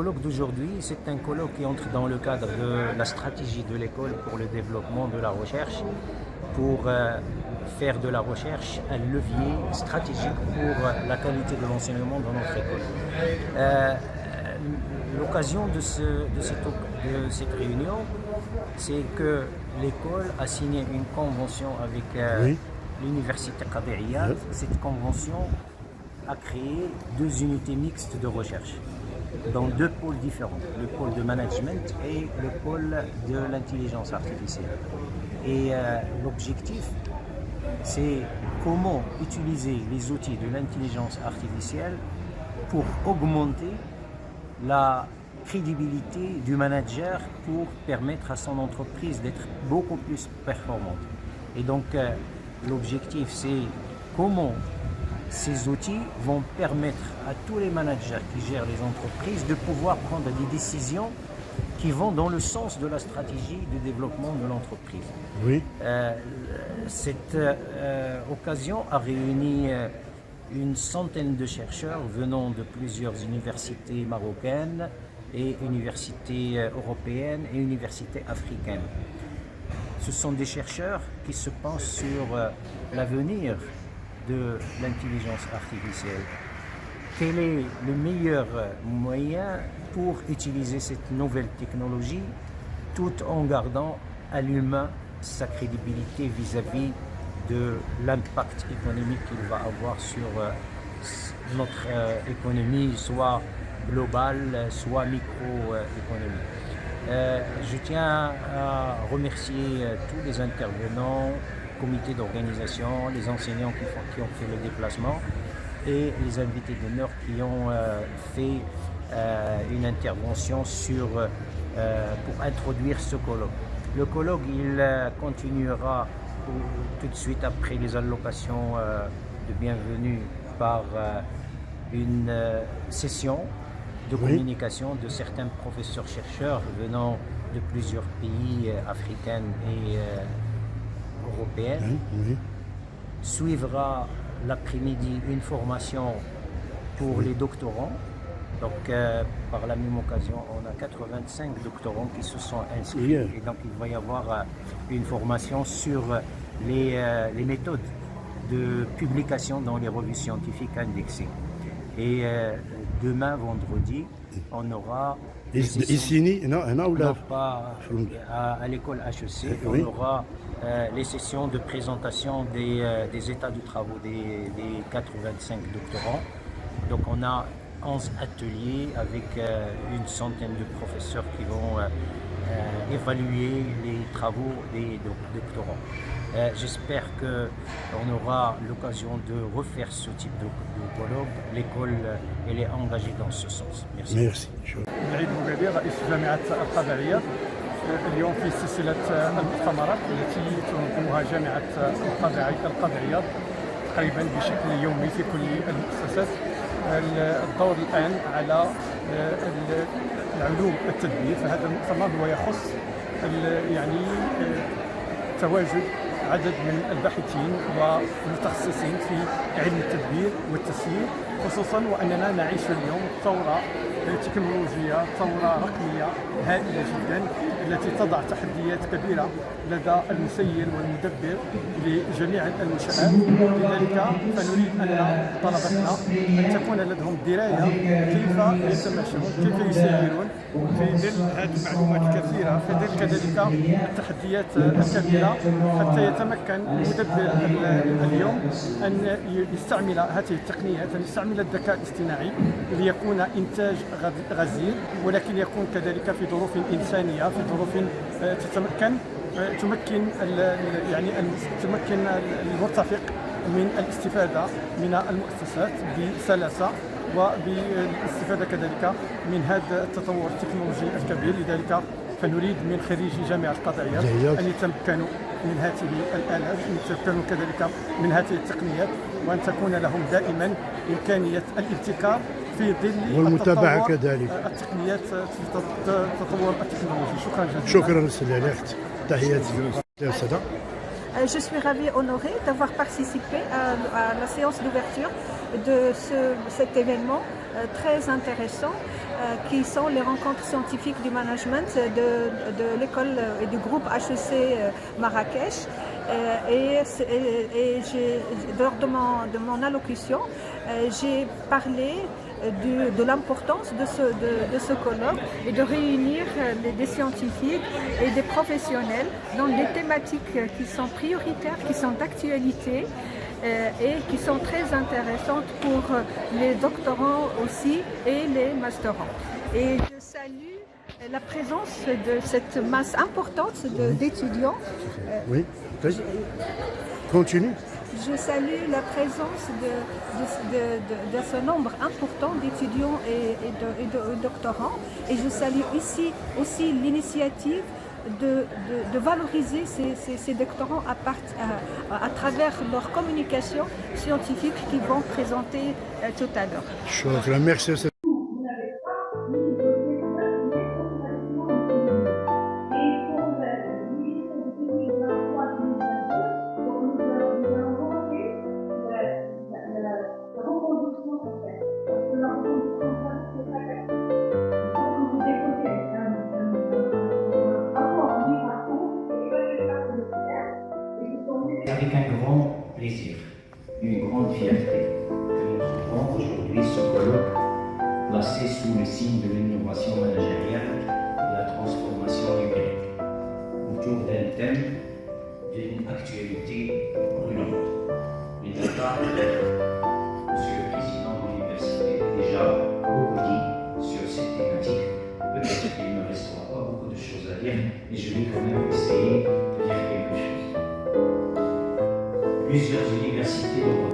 colloque d'aujourd'hui, c'est un colloque qui entre dans le cadre de la stratégie de l'école pour le développement de la recherche, pour faire de la recherche un levier stratégique pour la qualité de l'enseignement dans notre école. L'occasion de cette réunion, c'est que l'école a signé une convention avec l'université Qadi Iyad. Cette convention a créé 2 unités mixtes de recherche dans 2 pôles différents, le pôle de management et le pôle de l'intelligence artificielle. Et l'objectif, c'est comment utiliser les outils de l'intelligence artificielle pour augmenter la crédibilité du manager, pour permettre à son entreprise d'être beaucoup plus performante. Et donc l'objectif, c'est comment ces outils vont permettre à tous les managers qui gèrent les entreprises de pouvoir prendre des décisions qui vont dans le sens de la stratégie de développement de l'entreprise. Oui. Cette occasion a réuni une centaine de chercheurs venant de plusieurs universités marocaines et universités européennes et universités africaines. Ce sont des chercheurs qui se penchent sur l'avenir de l'intelligence artificielle. Quel est le meilleur moyen pour utiliser cette nouvelle technologie tout en gardant à l'humain sa crédibilité vis-à-vis de l'impact économique qu'il va avoir sur notre économie, soit globale, soit micro-économie. Je tiens à remercier tous les intervenants, comité d'organisation, les enseignants qui ont fait le déplacement et les invités d'honneur qui ont fait une intervention pour introduire ce colloque. Le colloque, il continuera tout de suite après les allocations de bienvenue par une session de communication de certains professeurs-chercheurs venant de plusieurs pays africains et européenne. Suivra l'après-midi une formation pour les doctorants. Donc par la même occasion, on a 85 doctorants qui se sont inscrits et donc il va y avoir une formation sur les méthodes de publication dans les revues scientifiques indexées. Et demain, vendredi, on aura ici, à l'école HEC, on aura les sessions de présentation des états de travaux des 85 doctorants. Donc on a 11 ateliers avec une centaine de professeurs qui vont évaluer les travaux des doctorants. J'espère qu'on aura l'occasion de refaire ce type de colloque. L'école elle est engagée dans ce sens. Merci. Merci. العيد بوغادي رئيس جامعة القاضي عياض. اليوم في سلسلة المؤتمرات التي تنظمها جامعة القاضي عياض تقريبا بشكل يومي في كل المؤسسات. الدور الآن على العلوم التدبير، فهذا المؤتمر هو يخص يعني تواجد عدد من الباحثين والمتخصصين في علم التدبير والتسيير، خصوصا وأننا نعيش اليوم ثورة تكنولوجية، ثورة رقمية هائلة جدا التي تضع تحديات كبيرة لدى المسير والمدبر لجميع المنشآت. لذلك فنريد أن طلبتنا أن تكون لديهم دراية كيف يتماشون، كيف يسيرون في ظل هذه المعلومات الكثيرة، في ظل كذلك التحديات الكبيرة، حتى يتمكن المدبر اليوم أن يستعمل هذه التقنيات، أن يستعمل الذكاء الاصطناعي ليكون إنتاج غزير، ولكن يكون كذلك في ظروف إنسانية، في ظروف تمكن المرتفق من الاستفادة من المؤسسات بسلاسة وبالاستفادة كذلك من هذا التطور التكنولوجي الكبير. لذلك فنريد من خريجي جامعة القاضي عياض أن يتمكنوا من هذه الآلات، أن يتمكنوا كذلك من هذه التقنيات، وأن تكون لهم دائما إمكانية الابتكار في ظل والمتابعة كذلك التقنيات في التطور التكنولوجي. شكرا جزيلا. شكرا لك. تحياتي يا سادة. Je suis ravie, honorée d'avoir participé à la séance d'ouverture de cet événement très intéressant. qui sont les rencontres scientifiques du management de l'école et du groupe HEC Marrakech. Lors de mon allocution, j'ai parlé de l'importance de ce colloque et de réunir des scientifiques et des professionnels dans des thématiques qui sont prioritaires, qui sont d'actualité et qui sont très intéressantes pour les doctorants aussi et les masterants. Et je salue la présence de cette masse importante d'étudiants. Oui, continue. Je salue la présence de ce nombre important d'étudiants et de doctorants. Et je salue ici aussi l'initiative de valoriser ces doctorants à travers leur communication scientifique qu'ils vont présenter tout à l'heure. Merci. Avec un grand plaisir, une grande fierté que nous trouvons aujourd'hui ce colloque placé sous le signe de l'innovation managériale et la transformation numérique, autour d'un thème d'une actualité brûlante. Les data, Monsieur le Président de l'Université a déjà beaucoup dit sur cette thématique. Peut-être qu'il ne restera pas beaucoup de choses à dire, mais je vais quand même essayer de dire quelque chose. Plusieurs universités